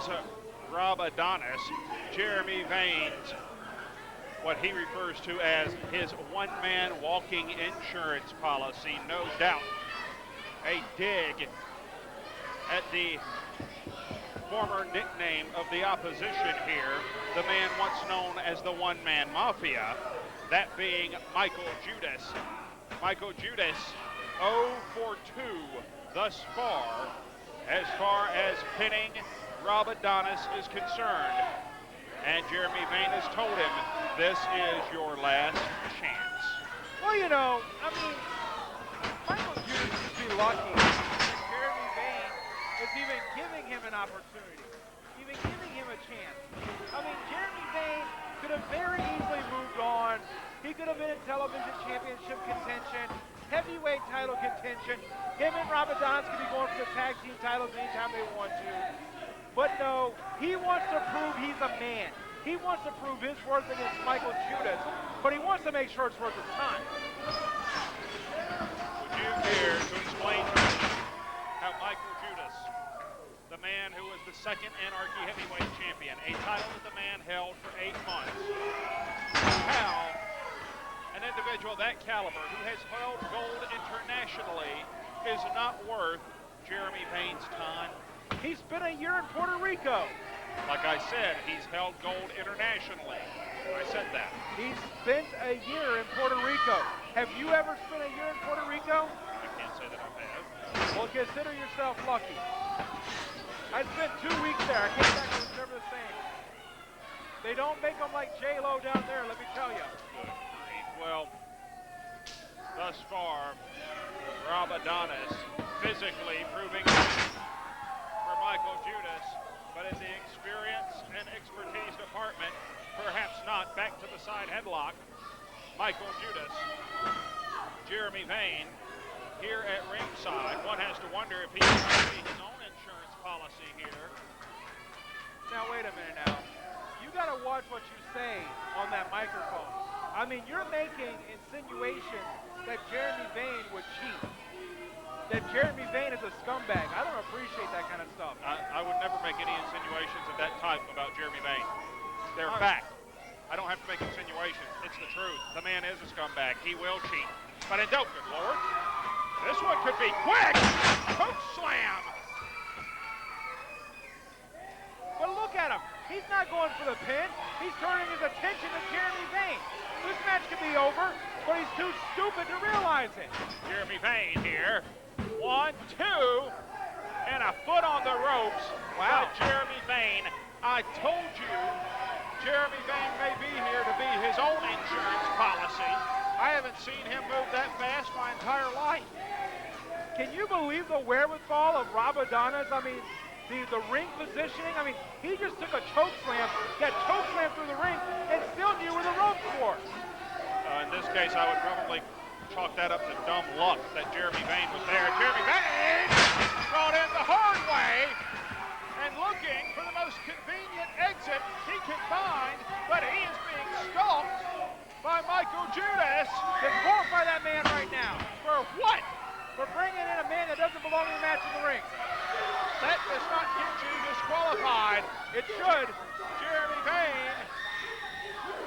is Rob Adonis, Jeremy Bane's, what he refers to as his one-man walking insurance policy. No doubt a dig at the former nickname of the opposition here, the man once known as the one-man mafia, that being Mikael Judas. Mikael Judas 0 for 2 thus far as pinning Rob Adonis is concerned. And Jeremy Bane has told him, this is your last chance. Well, you know, I mean, Mikael Judas should be lucky that Jeremy Bane is even giving him an opportunity, even giving him a chance. I mean, Jeremy Bane could have very easily moved on. He could have been in television championship contention, heavyweight title contention. Him and Rob Adonis could be going for the tag team titles anytime they want to. But no, he wants to prove he's a man. He wants to prove his worth against Mikael Judas, but he wants to make sure it's worth his time. Would you care to explain to me how Mikael Judas, the man who was the second Anarchy heavyweight champion, a title that the man held for 8 months, how an individual that caliber who has held gold internationally is not worth Jeremy Bane's time? He spent a year in Puerto Rico. Like I said, he's held gold internationally. I said that. He spent a year in Puerto Rico. Have you ever spent a year in Puerto Rico? I can't say that I have. Well, consider yourself lucky. I spent 2 weeks there. I came back and it was never the same. They don't make them like J-Lo down there, let me tell you. Good grief. Well, thus far, Rob Adonis physically proving for Mikael Judas, but in the experience and expertise department, perhaps not. Back to the side headlock. Mikael Judas, Jeremy Bane, here at ringside. One has to wonder if he's going his own insurance policy here. Now, wait a minute now. You got to watch what you say on that microphone. I mean, you're making insinuations that Jeremy Bane would cheat, that Jeremy Bane is a scumbag. I don't appreciate that kind of stuff. I would never make any insinuations of that type about Jeremy Bane. They're fact. I don't have to make insinuations. It's the truth. The man is a scumbag. He will cheat. But in dope, good Lord. This one could be quick. Coach slam. But look at him. He's not going for the pin. He's turning his attention to Jeremy Bane. This match could be over, but he's too stupid to realize it. Jeremy Bane here. 1, 2, and a foot on the ropes. Wow. By Jeremy Bane. I told you Jeremy Bane may be here to be his own insurance policy. I haven't seen him move that fast my entire life. Can you believe the wherewithal of Rob Adonis? I mean, the ring positioning. I mean, he just took a choke slam, got choke slammed through the ring, and still knew where the ropes were. In this case, I would probably chalk that up to dumb luck that Jeremy Bane was there. Jeremy Bane brought in the hard way and looking for the most convenient exit he can find, but he is being stalked by Mikael Judas. Disqualify that man right now. For what? For bringing in a man that doesn't belong in the match in the ring. That does not get you disqualified. It should. Jeremy Bane.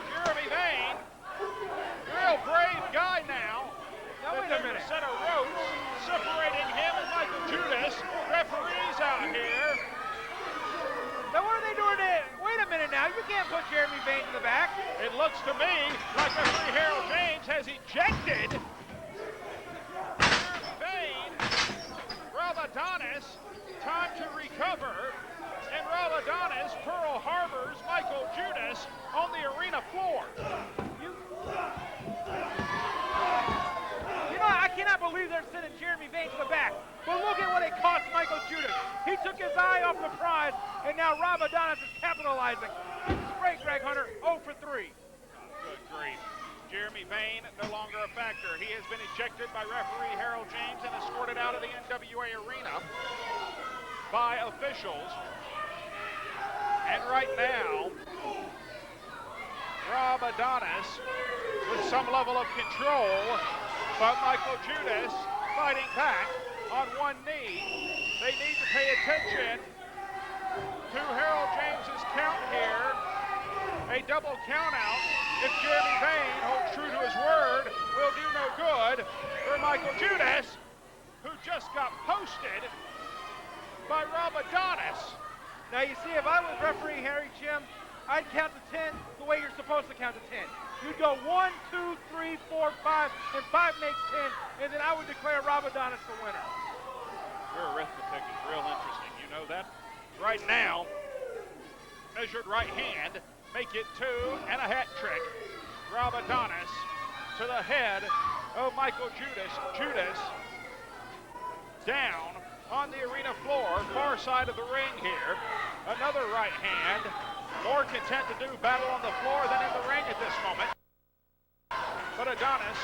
Jeremy Bane. Real brave guy now. Now wait a minute. A set of ropes separating him and Mikael Judas. Referees out here. Now what are they doing there? Wait a minute now. You can't put Jeremy Bane in the back. It looks to me like referee Harold James has ejected Jeremy Bane. Rob Adonis, time to recover. And Rob Adonis, Pearl Harbor's Mikael Judas on the arena floor. You know, I cannot believe they're sending Jeremy Bane to the back. But look at what it cost Mikael Judas. He took his eye off the prize, and now Rob Adonis is capitalizing. This is great, Greg Hunter, 0 for 3. Good grief. Jeremy Bane no longer a factor. He has been ejected by referee Harold James and escorted out of the NWA arena by officials. And right now, Rob Adonis with some level of control, but Mikael Judas fighting back on one knee. They need to pay attention to Harold James's count here. A double count out. If Jeremy Bane holds true to his word, will do no good for Mikael Judas, who just got posted by Rob Adonis. Now you see, if I was referee Harry Jim, I'd count to 10 the way you're supposed to count to 10. You'd go 1, 2, 3, 4, 5, and 5 makes 10, and then I would declare Rob Adonis the winner. Your arithmetic is real interesting. You know that? Right now, measured right hand, make it 2 and a hat trick. Rob Adonis to the head of Mikael Judas. Judas down on the arena floor, far side of the ring here. Another right hand. More content to do battle on the floor than in the ring at this moment. But Adonis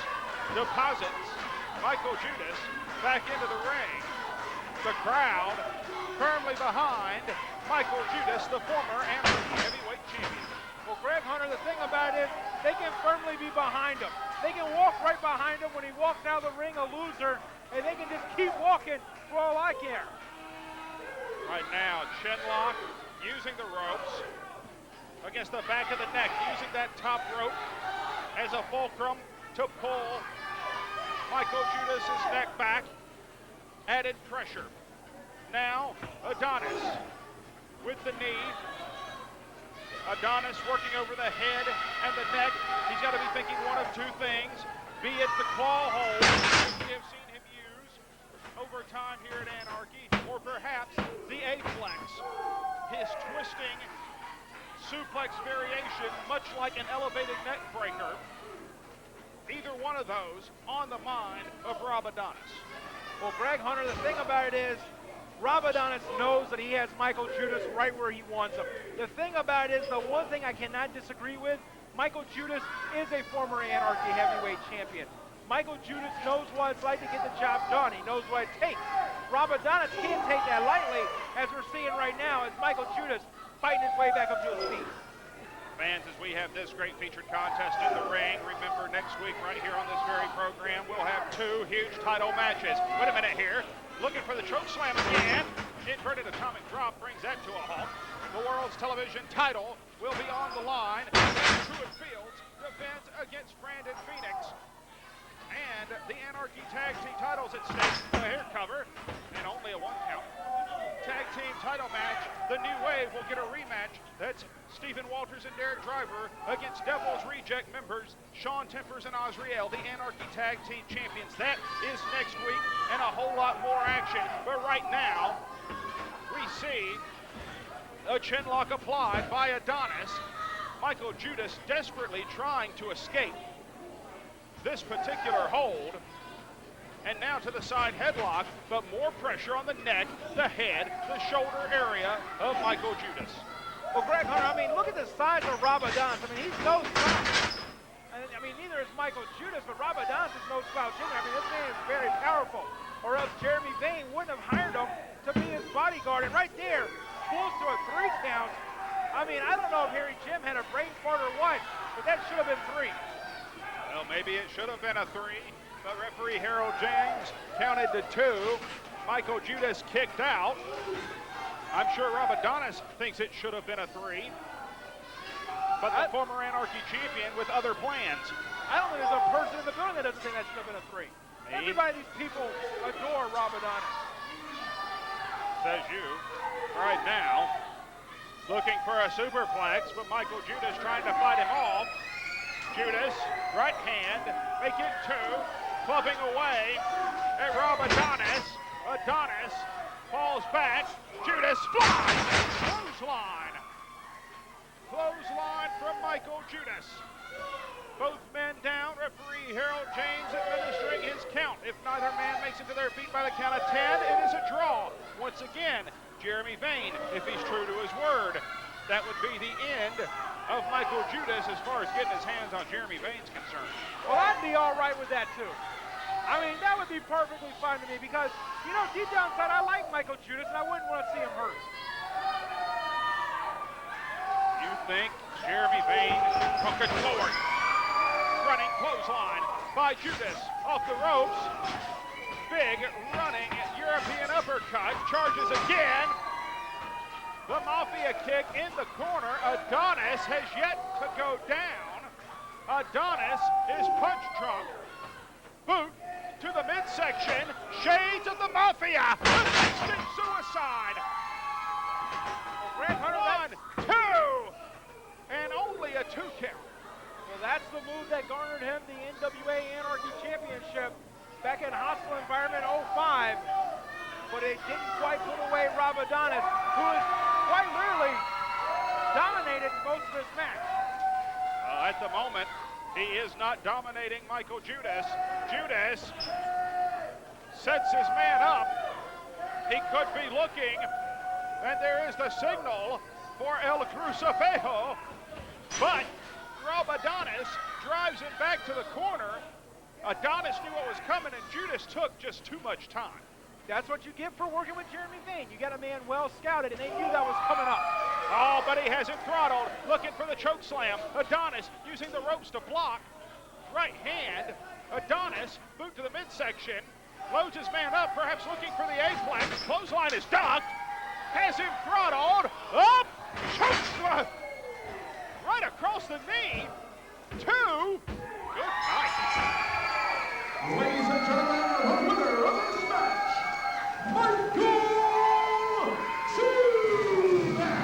deposits Mikael Judas back into the ring. The crowd firmly behind Mikael Judas, the former Anarchy heavyweight champion. Well, Greg Hunter, the thing about it is they can firmly be behind him. They can walk right behind him when he walks out of the ring a loser, and they can just keep walking for all I care. Right now, chin lock, using the ropes against the back of the neck, using that top rope as a fulcrum to pull Mikael Judas' neck back. Added pressure. Now, Adonis with the knee. Adonis working over the head and the neck. He's got to be thinking one of two things, be it the claw hold, which we have seen him use over time here at Anarchy, or perhaps the A-flex, his twisting suplex variation, much like an elevated neck breaker. Either one of those on the mind of Rob Adonis. Well, Greg Hunter, the thing about it is, Rob Adonis knows that he has Mikael Judas right where he wants him. The thing about it is, the one thing I cannot disagree with, Mikael Judas is a former Anarchy heavyweight champion. Mikael Judas knows what it's like to get the job done. He knows what it takes. Rob Adonis can't take that lightly, as we're seeing right now, as Mikael Judas fighting his way back up to his feet. Fans, as we have this great featured contest in the ring, remember next week right here on this very program, we'll have 2 huge title matches. Wait a minute here. Looking for the choke slam again. Inverted atomic drop brings that to a halt. The world's television title will be on the line. Truett Fields defends against Brandon Phoenix. And the Anarchy Tag Team titles at stake. The hair cover and only a 1 count. Tag team title match. The New Wave will get a rematch. That's Stephen Walters and Derek Driver against Devil's Reject members Sean Tempers and Osriel, the Anarchy Tag Team Champions. That is next week, and a whole lot more action. But right now, we see a chin lock applied by Adonis. Mikael Judas desperately trying to escape this particular hold. And now to the side headlock, but more pressure on the neck, the head, the shoulder area of Mikael Judas. Well, Greg Hunter, I mean, look at the size of Rob Adonis. I mean, he's no slouch. I mean, neither is Mikael Judas, but Rob Adonis is no slouch either. I mean, this man is very powerful. Or else Jeremy Bane wouldn't have hired him to be his bodyguard. And right there, close to a 3 count. I mean, I don't know if Harry Jim had a brain fart or what, but that should have been 3. Well, maybe it should have been a 3. But referee Harold James counted to 2. Mikael Judas kicked out. I'm sure Rob Adonis thinks it should have been a 3. But the former Anarchy champion with other plans. I don't think there's a person in the building that doesn't think that should have been a 3. Maybe. Everybody, these people adore Rob Adonis. Says you. Right now, looking for a superplex, but Mikael Judas trying to fight him off. Judas, right hand, make it 2. Clubbing away at Rob Adonis. Adonis falls back. Judas flies. Clothesline. Clothesline from Mikael Judas. Both men down. Referee Harold James administering his count. If neither man makes it to their feet by the count of 10, it is a draw. Once again, Jeremy Bane, if he's true to his word, that would be the end of Mikael Judas as far as getting his hands on Jeremy Bane's concerned. Well, I'd be all right with that, too. I mean, that would be perfectly fine to me because, you know, deep down inside, I like Mikael Judas, and I wouldn't want to see him hurt. You think Jeremy Bane took it forward. Running clothesline by Judas off the ropes. Big running European uppercut. Charges again. The Mafia kick in the corner. Adonis has yet to go down. Adonis is punch drunk. Boot to the midsection. Shades of the Mafia. Instant suicide. Grant Hunter, 1, 2, and only a 2 count. well, that's the move that garnered him the NWA Anarchy Championship back in Hostile Environment 05. But it didn't quite put away Rob Adonis, who has quite literally dominated most of this match. At the moment, he is not dominating Mikael Judas. Judas sets his man up. He could be looking, and there is the signal for El Crucifejo. But Rob Adonis drives it back to the corner. Adonis knew what was coming, and Judas took just too much time. That's what you get for working with Jeremy Bane. You got a man well scouted, and they knew that was coming up. Oh, but he has him throttled, looking for the choke slam. Adonis using the ropes to block. Right hand. Adonis, boot to the midsection. Loads his man up, perhaps looking for the A-flex. Clothesline is ducked. Has him throttled. Up! Choke slam! Right across the knee. 2. Good night. Ladies and gentlemen, the winner of this match, Mikael Judas!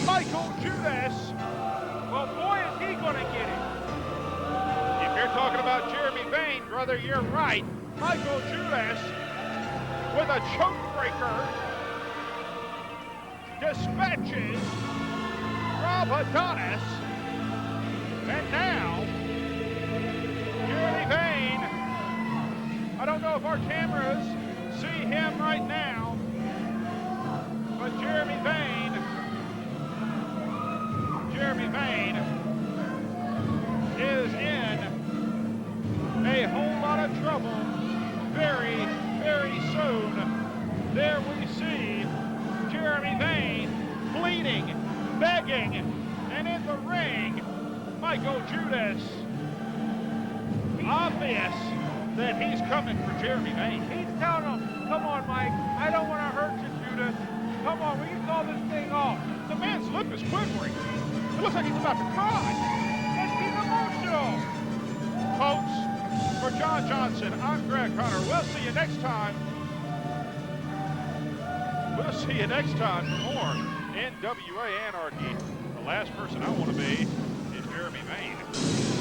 Mikael Judas. Well, boy, is he going to get it. If you're talking about Jeremy Bane, brother, you're right. Mikael Judas with a choke breaker dispatches Rob Adonis. And now, Jeremy Bane, I don't know if our cameras see him right now, but Jeremy Bane is in a whole lot of trouble very, very soon. There we see Jeremy Bane bleeding, begging, and in the ring, Mikael Judas. Obvious that he's coming for Jeremy Bane. He's telling him, come on, Mike, I don't want to hurt you, Judas. Come on, we can call this thing off. The man's lip is quivering. It looks like he's about to cry. And he's emotional. Folks, for John Johnson, I'm Greg Hunter. We'll see you next time. We'll see you next time for more NWA Anarchy. The last person I want to be is Jeremy Bane.